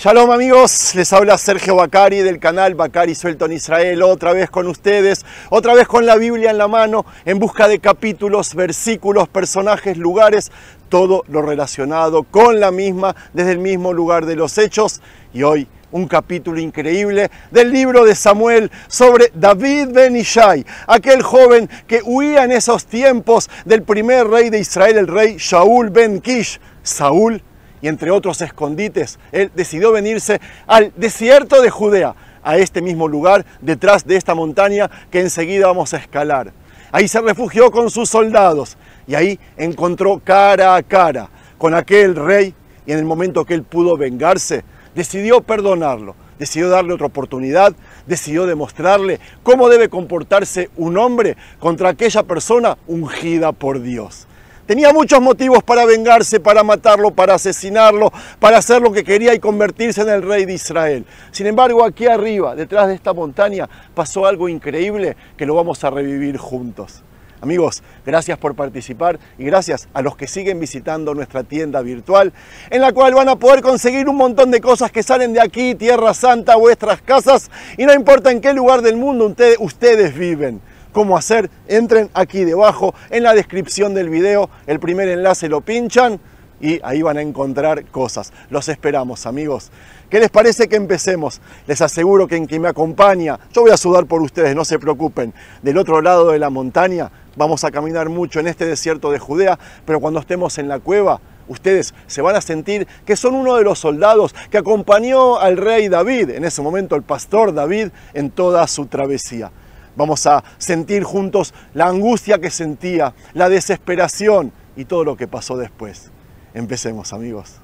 Shalom amigos, les habla Sergio Bacari del canal Bacari Suelto en Israel, otra vez con ustedes, otra vez con la Biblia en la mano, en busca de capítulos, versículos, personajes, lugares, todo lo relacionado con la misma, desde el mismo lugar de los hechos. Y hoy un capítulo increíble del libro de Samuel sobre David ben Ishai, aquel joven que huía en esos tiempos del primer rey de Israel, el rey Shaul ben Kish, Saúl. Y entre otros escondites, él decidió venirse al desierto de Judea, a este mismo lugar, detrás de esta montaña que enseguida vamos a escalar. Ahí se refugió con sus soldados y ahí encontró cara a cara con aquel rey, y en el momento que él pudo vengarse, decidió perdonarlo, decidió darle otra oportunidad, decidió demostrarle cómo debe comportarse un hombre contra aquella persona ungida por Dios. Tenía muchos motivos para vengarse, para matarlo, para asesinarlo, para hacer lo que quería y convertirse en el rey de Israel. Sin embargo, aquí arriba, detrás de esta montaña, pasó algo increíble que lo vamos a revivir juntos. Amigos, gracias por participar y gracias a los que siguen visitando nuestra tienda virtual, en la cual van a poder conseguir un montón de cosas que salen de aquí, Tierra Santa, vuestras casas, y no importa en qué lugar del mundo ustedes viven. ¿Cómo hacer? Entren aquí debajo en la descripción del video, el primer enlace lo pinchan y ahí van a encontrar cosas. Los esperamos, amigos. ¿Qué les parece que empecemos? Les aseguro que en quien me acompaña, yo voy a sudar por ustedes, no se preocupen. Del otro lado de la montaña vamos a caminar mucho en este desierto de Judea, pero cuando estemos en la cueva, ustedes se van a sentir que son uno de los soldados que acompañó al rey David, en ese momento el pastor David, en toda su travesía. Vamos a sentir juntos la angustia que sentía, la desesperación y todo lo que pasó después. Empecemos, amigos.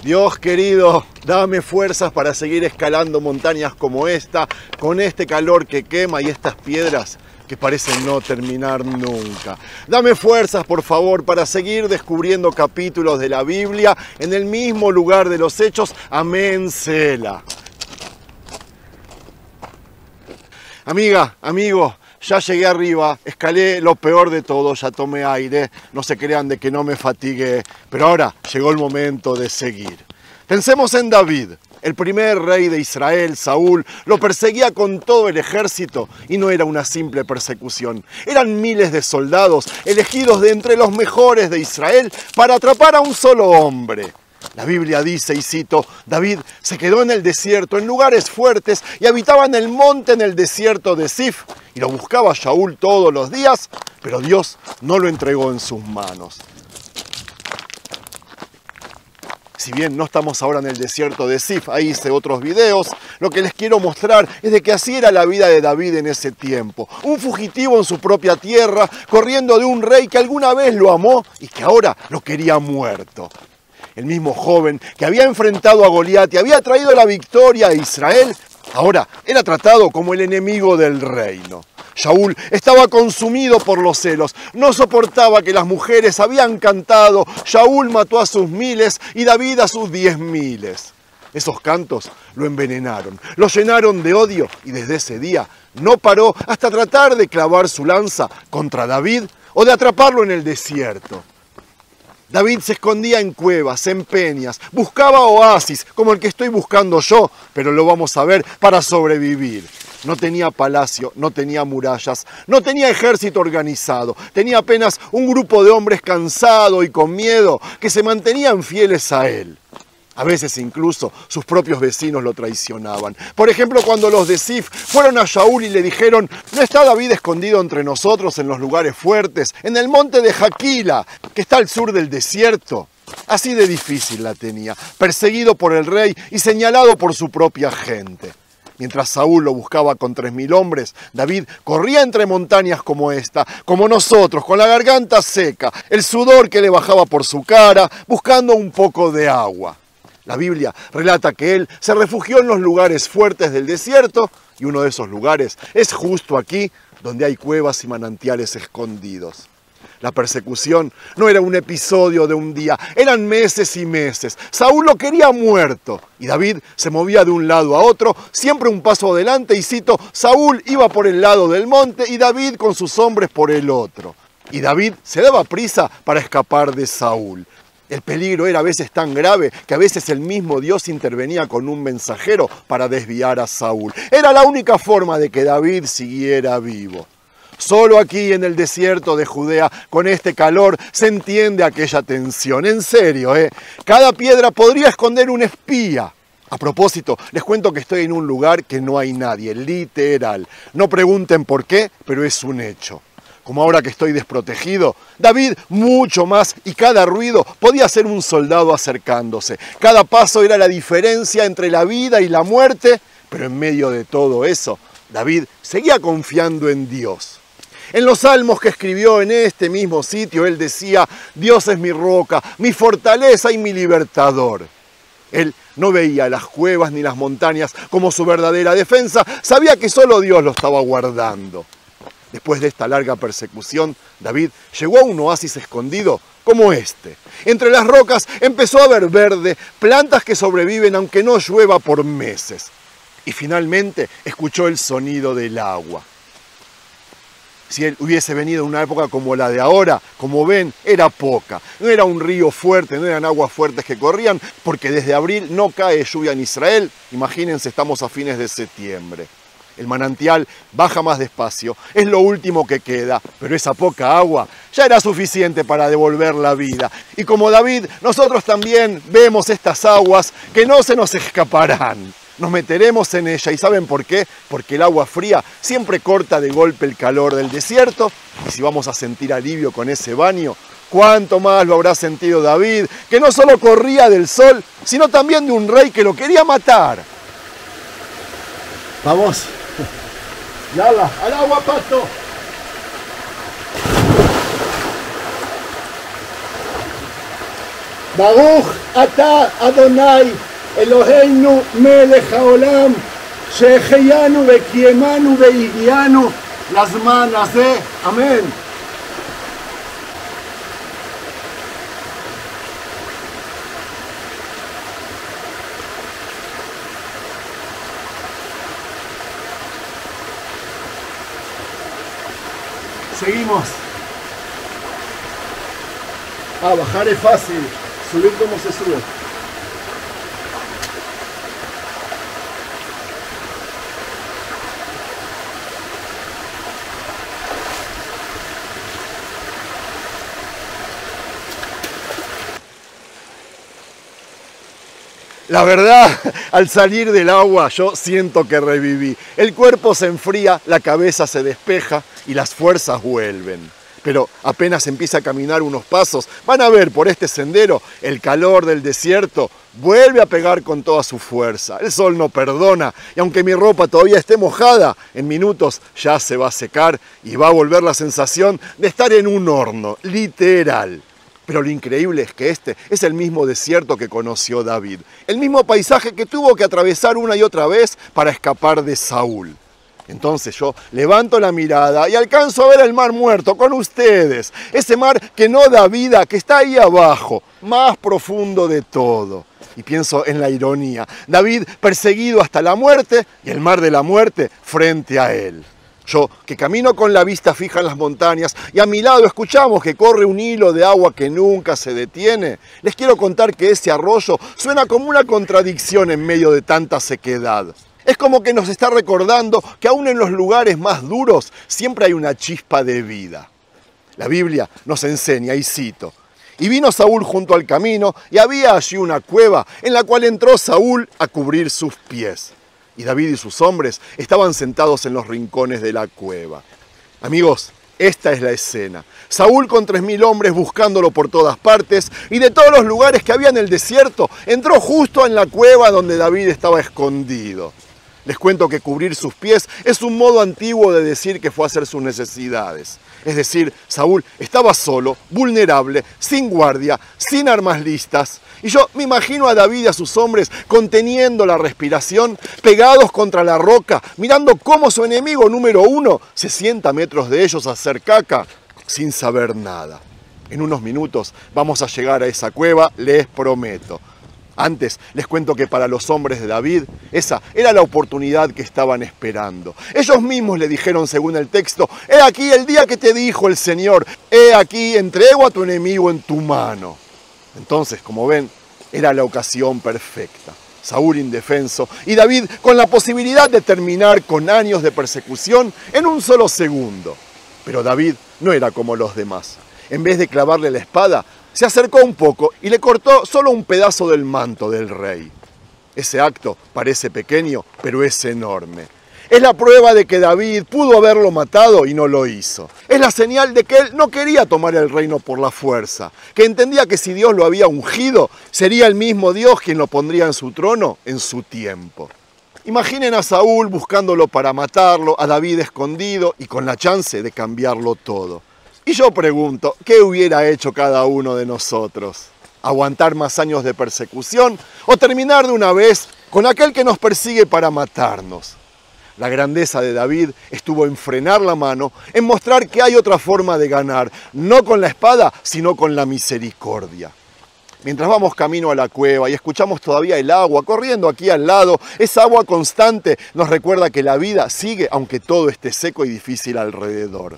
Dios querido, dame fuerzas para seguir escalando montañas como esta, con este calor que quema y estas piedras que parecen no terminar nunca. Dame fuerzas, por favor, para seguir descubriendo capítulos de la Biblia en el mismo lugar de los hechos. Amén, Sela. Amiga, amigo, ya llegué arriba, escalé lo peor de todo, ya tomé aire, no se crean de que no me fatigué, pero ahora llegó el momento de seguir. Pensemos en David. El primer rey de Israel, Saúl, lo perseguía con todo el ejército y no era una simple persecución. Eran miles de soldados elegidos de entre los mejores de Israel para atrapar a un solo hombre. La Biblia dice, y cito, David se quedó en el desierto, en lugares fuertes, y habitaba en el monte en el desierto de Sif. Y lo buscaba Saúl todos los días, pero Dios no lo entregó en sus manos. Si bien no estamos ahora en el desierto de Sif, ahí hice otros videos, lo que les quiero mostrar es de que así era la vida de David en ese tiempo. Un fugitivo en su propia tierra, corriendo de un rey que alguna vez lo amó y que ahora lo quería muerto. El mismo joven que había enfrentado a Goliat y había traído la victoria a Israel, ahora era tratado como el enemigo del reino. Saúl estaba consumido por los celos, no soportaba que las mujeres habían cantado, Saúl mató a sus miles y David a sus 10.000. Esos cantos lo envenenaron, lo llenaron de odio y desde ese día no paró hasta tratar de clavar su lanza contra David o de atraparlo en el desierto. David se escondía en cuevas, en peñas, buscaba oasis como el que estoy buscando yo, pero lo vamos a ver, para sobrevivir. No tenía palacio, no tenía murallas, no tenía ejército organizado. Tenía apenas un grupo de hombres cansado y con miedo que se mantenían fieles a él. A veces incluso sus propios vecinos lo traicionaban. Por ejemplo, cuando los de Sif fueron a Saúl y le dijeron: ¿no está David escondido entre nosotros en los lugares fuertes, en el monte de Jaquila, que está al sur del desierto? Así de difícil la tenía, perseguido por el rey y señalado por su propia gente. Mientras Saúl lo buscaba con 3.000 hombres, David corría entre montañas como esta, como nosotros, con la garganta seca, el sudor que le bajaba por su cara, buscando un poco de agua. La Biblia relata que él se refugió en los lugares fuertes del desierto, y uno de esos lugares es justo aquí, donde hay cuevas y manantiales escondidos. La persecución no era un episodio de un día, eran meses y meses. Saúl lo quería muerto y David se movía de un lado a otro, siempre un paso adelante y cito, Saúl iba por el lado del monte y David con sus hombres por el otro. Y David se daba prisa para escapar de Saúl. El peligro era a veces tan grave que a veces el mismo Dios intervenía con un mensajero para desviar a Saúl. Era la única forma de que David siguiera vivo. Solo aquí en el desierto de Judea, con este calor, se entiende aquella tensión. En serio, cada piedra podría esconder un espía. A propósito, les cuento que estoy en un lugar que no hay nadie, literal. No pregunten por qué, pero es un hecho. Como ahora que estoy desprotegido, David mucho más y cada ruido podía ser un soldado acercándose. Cada paso era la diferencia entre la vida y la muerte, pero en medio de todo eso, David seguía confiando en Dios. En los salmos que escribió en este mismo sitio, él decía, Dios es mi roca, mi fortaleza y mi libertador. Él no veía las cuevas ni las montañas como su verdadera defensa, sabía que solo Dios lo estaba guardando. Después de esta larga persecución, David llegó a un oasis escondido como este. Entre las rocas empezó a ver verde, plantas que sobreviven aunque no llueva por meses. Y finalmente escuchó el sonido del agua. Si él hubiese venido en una época como la de ahora, como ven, era poca. No era un río fuerte, no eran aguas fuertes que corrían, porque desde abril no cae lluvia en Israel. Imagínense, estamos a fines de septiembre. El manantial baja más despacio, es lo último que queda, pero esa poca agua ya era suficiente para devolver la vida. Y como David, nosotros también vemos estas aguas que no se nos escaparán. Nos meteremos en ella, ¿y saben por qué? Porque el agua fría siempre corta de golpe el calor del desierto, y si vamos a sentir alivio con ese baño, ¿cuánto más lo habrá sentido David, que no solo corría del sol, sino también de un rey que lo quería matar? Vamos. ¡Yala! ¡Al agua, pato! Baruch ata Adonai Eloheinu melech haolam sheheyanu vekiemanu veigianu lazman hazeh. Amén. Seguimos. Bajar es fácil, subir como se sube. La verdad, al salir del agua yo siento que reviví. El cuerpo se enfría, la cabeza se despeja y las fuerzas vuelven. Pero apenas empieza a caminar unos pasos, van a ver por este sendero, el calor del desierto vuelve a pegar con toda su fuerza. El sol no perdona y aunque mi ropa todavía esté mojada, en minutos ya se va a secar y va a volver la sensación de estar en un horno, literal. Pero lo increíble es que este es el mismo desierto que conoció David, el mismo paisaje que tuvo que atravesar una y otra vez para escapar de Saúl. Entonces yo levanto la mirada y alcanzo a ver el mar muerto con ustedes, ese mar que no da vida, que está ahí abajo, más profundo de todo. Y pienso en la ironía, David perseguido hasta la muerte y el mar de la muerte frente a él. Yo, que camino con la vista fija en las montañas y a mi lado escuchamos que corre un hilo de agua que nunca se detiene, les quiero contar que ese arroyo suena como una contradicción en medio de tanta sequedad. Es como que nos está recordando que aún en los lugares más duros siempre hay una chispa de vida. La Biblia nos enseña, y cito, y vino Saúl junto al camino y había allí una cueva en la cual entró Saúl a cubrir sus pies. Y David y sus hombres estaban sentados en los rincones de la cueva. Amigos, esta es la escena. Saúl con 3000 hombres buscándolo por todas partes y de todos los lugares que había en el desierto, entró justo en la cueva donde David estaba escondido. Les cuento que cubrir sus pies es un modo antiguo de decir que fue a hacer sus necesidades. Es decir, Saúl estaba solo, vulnerable, sin guardia, sin armas listas. Y yo me imagino a David y a sus hombres conteniendo la respiración, pegados contra la roca, mirando cómo su enemigo número 1 se sienta a metros de ellos a hacer caca. sin saber nada. En unos minutos vamos a llegar a esa cueva, les prometo. Antes les cuento que para los hombres de David, esa era la oportunidad que estaban esperando. Ellos mismos le dijeron, según el texto, «He aquí el día que te dijo el Señor, he aquí entrego a tu enemigo en tu mano». Entonces, como ven, era la ocasión perfecta. Saúl indefenso y David con la posibilidad de terminar con años de persecución en un solo segundo. Pero David no era como los demás. En vez de clavarle la espada, se acercó un poco y le cortó solo un pedazo del manto del rey. Ese acto parece pequeño, pero es enorme. Es la prueba de que David pudo haberlo matado y no lo hizo. Es la señal de que él no quería tomar el reino por la fuerza, que entendía que si Dios lo había ungido, sería el mismo Dios quien lo pondría en su trono en su tiempo. Imaginen a Saúl buscándolo para matarlo, a David escondido y con la chance de cambiarlo todo. Y yo pregunto, ¿qué hubiera hecho cada uno de nosotros? ¿Aguantar más años de persecución o terminar de una vez con aquel que nos persigue para matarnos? La grandeza de David estuvo en frenar la mano, en mostrar que hay otra forma de ganar, no con la espada, sino con la misericordia. Mientras vamos camino a la cueva y escuchamos todavía el agua corriendo aquí al lado, esa agua constante nos recuerda que la vida sigue aunque todo esté seco y difícil alrededor.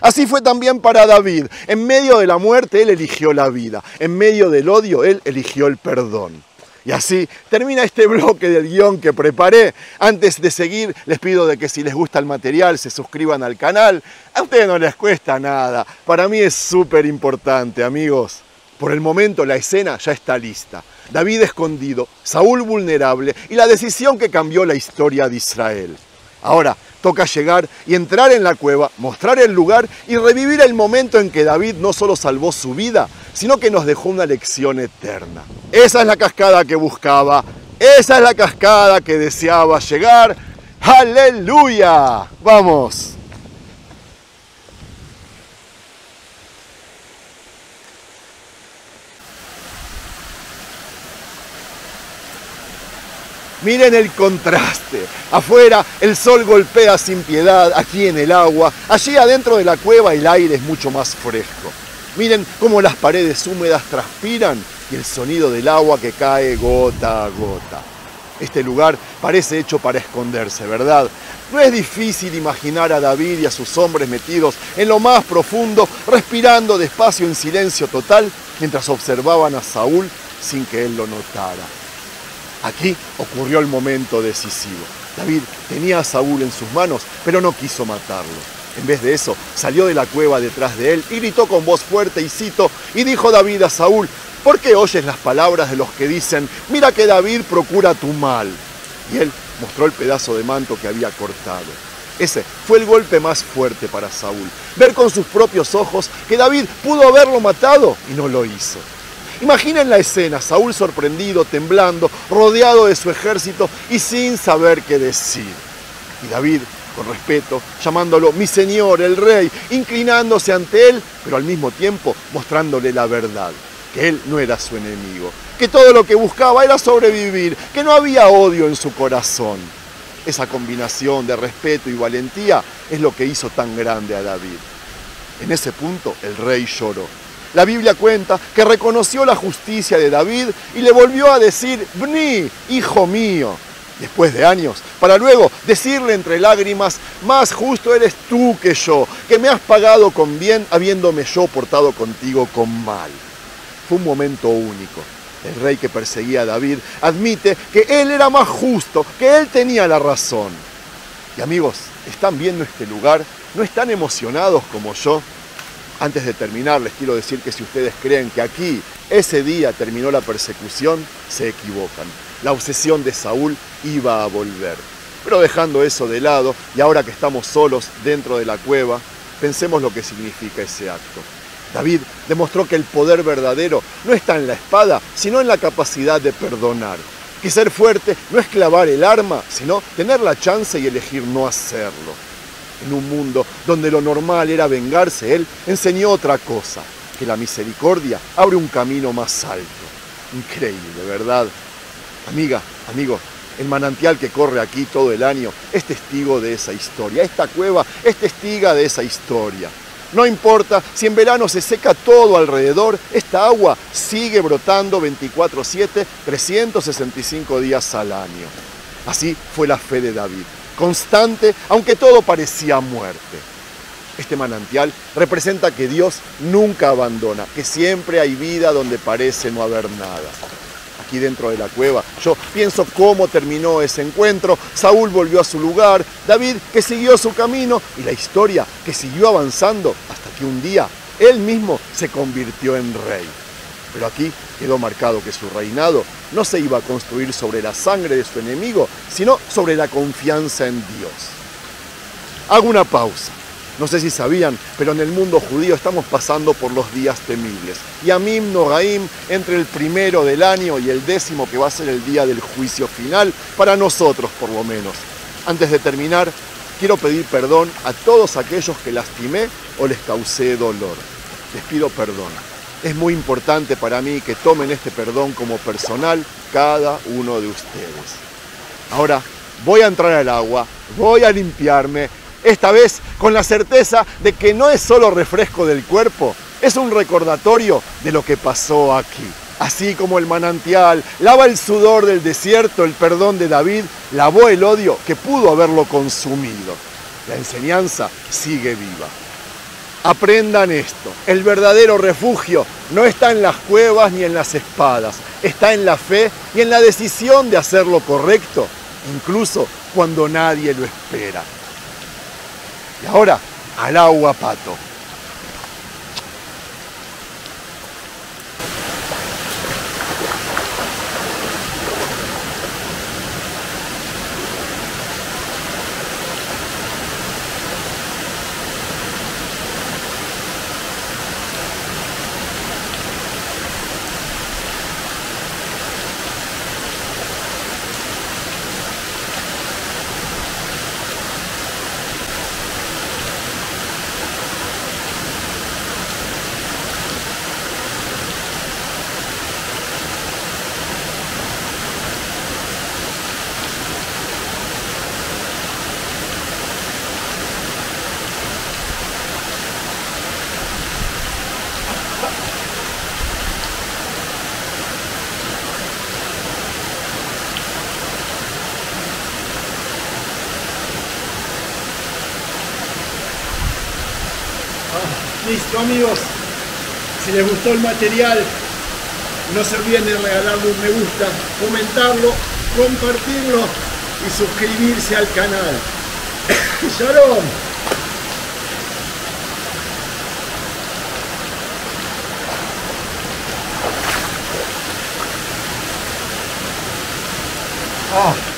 Así fue también para David. En medio de la muerte, él eligió la vida. En medio del odio, él eligió el perdón. Y así termina este bloque del guión que preparé. Antes de seguir, les pido de que si les gusta el material, se suscriban al canal. A ustedes no les cuesta nada. Para mí es súper importante, amigos. Por el momento, la escena ya está lista. David escondido, Saúl vulnerable y la decisión que cambió la historia de Israel. Ahora toca llegar y entrar en la cueva, mostrar el lugar y revivir el momento en que David no solo salvó su vida, sino que nos dejó una lección eterna. Esa es la cascada que buscaba, esa es la cascada que deseaba llegar. ¡Aleluya! ¡Vamos! Miren el contraste. Afuera el sol golpea sin piedad, aquí en el agua. Allí adentro de la cueva el aire es mucho más fresco. Miren cómo las paredes húmedas transpiran y el sonido del agua que cae gota a gota. Este lugar parece hecho para esconderse, ¿verdad? No es difícil imaginar a David y a sus hombres metidos en lo más profundo, respirando despacio en silencio total, mientras observaban a Saúl sin que él lo notara. Aquí ocurrió el momento decisivo. David tenía a Saúl en sus manos, pero no quiso matarlo. En vez de eso, salió de la cueva detrás de él y gritó con voz fuerte y cito, y dijo David a Saúl, ¿por qué oyes las palabras de los que dicen, mira que David procura tu mal? Y él mostró el pedazo de manto que había cortado. Ese fue el golpe más fuerte para Saúl. Ver con sus propios ojos que David pudo haberlo matado y no lo hizo. Imaginen la escena, Saúl sorprendido, temblando, rodeado de su ejército y sin saber qué decir. Y David, con respeto, llamándolo mi señor, el rey, inclinándose ante él, pero al mismo tiempo mostrándole la verdad, que él no era su enemigo, que todo lo que buscaba era sobrevivir, que no había odio en su corazón. Esa combinación de respeto y valentía es lo que hizo tan grande a David. En ese punto el rey lloró. La Biblia cuenta que reconoció la justicia de David y le volvió a decir, Bni, hijo mío, después de años, para luego decirle entre lágrimas, más justo eres tú que yo, que me has pagado con bien habiéndome yo portado contigo con mal. Fue un momento único. El rey que perseguía a David admite que él era más justo, que él tenía la razón. Y amigos, ¿están viendo este lugar? ¿No están emocionados como yo? Antes de terminar, les quiero decir que si ustedes creen que aquí, ese día, terminó la persecución, se equivocan. La obsesión de Saúl iba a volver. Pero dejando eso de lado, y ahora que estamos solos dentro de la cueva, pensemos lo que significa ese acto. David demostró que el poder verdadero no está en la espada, sino en la capacidad de perdonar. Que ser fuerte no es clavar el arma, sino tener la chance y elegir no hacerlo. En un mundo donde lo normal era vengarse, él enseñó otra cosa, que la misericordia abre un camino más alto. Increíble, ¿verdad? Amiga, amigo, el manantial que corre aquí todo el año es testigo de esa historia. Esta cueva es testiga de esa historia. No importa si en verano se seca todo alrededor, esta agua sigue brotando 24/7, 365 días al año. Así fue la fe de David, constante aunque todo parecía muerte. Este manantial representa que Dios nunca abandona, que siempre hay vida donde parece no haber nada. Aquí dentro de la cueva, yo pienso cómo terminó ese encuentro. Saúl volvió a su lugar, David que siguió su camino y la historia que siguió avanzando hasta que un día él mismo se convirtió en rey. Pero aquí quedó marcado que su reinado no se iba a construir sobre la sangre de su enemigo, sino sobre la confianza en Dios. Hago una pausa. No sé si sabían, pero en el mundo judío estamos pasando por los días temibles. Yamim Noraim, entre el primero del año y el 10º, que va a ser el día del juicio final, para nosotros por lo menos. Antes de terminar, quiero pedir perdón a todos aquellos que lastimé o les causé dolor. Les pido perdón. Es muy importante para mí que tomen este perdón como personal cada uno de ustedes. Ahora voy a entrar al agua, voy a limpiarme, esta vez con la certeza de que no es solo refresco del cuerpo, es un recordatorio de lo que pasó aquí. Así como el manantial lava el sudor del desierto, el perdón de David lavó el odio que pudo haberlo consumido. La enseñanza sigue viva. Aprendan esto, el verdadero refugio no está en las cuevas ni en las espadas, está en la fe y en la decisión de hacer lo correcto, incluso cuando nadie lo espera. Y ahora, al agua, Pato. Listo, amigos, si les gustó el material, no se olviden de regalarle un me gusta, comentarlo, compartirlo y suscribirse al canal. ¡Shalom! ¡Ah!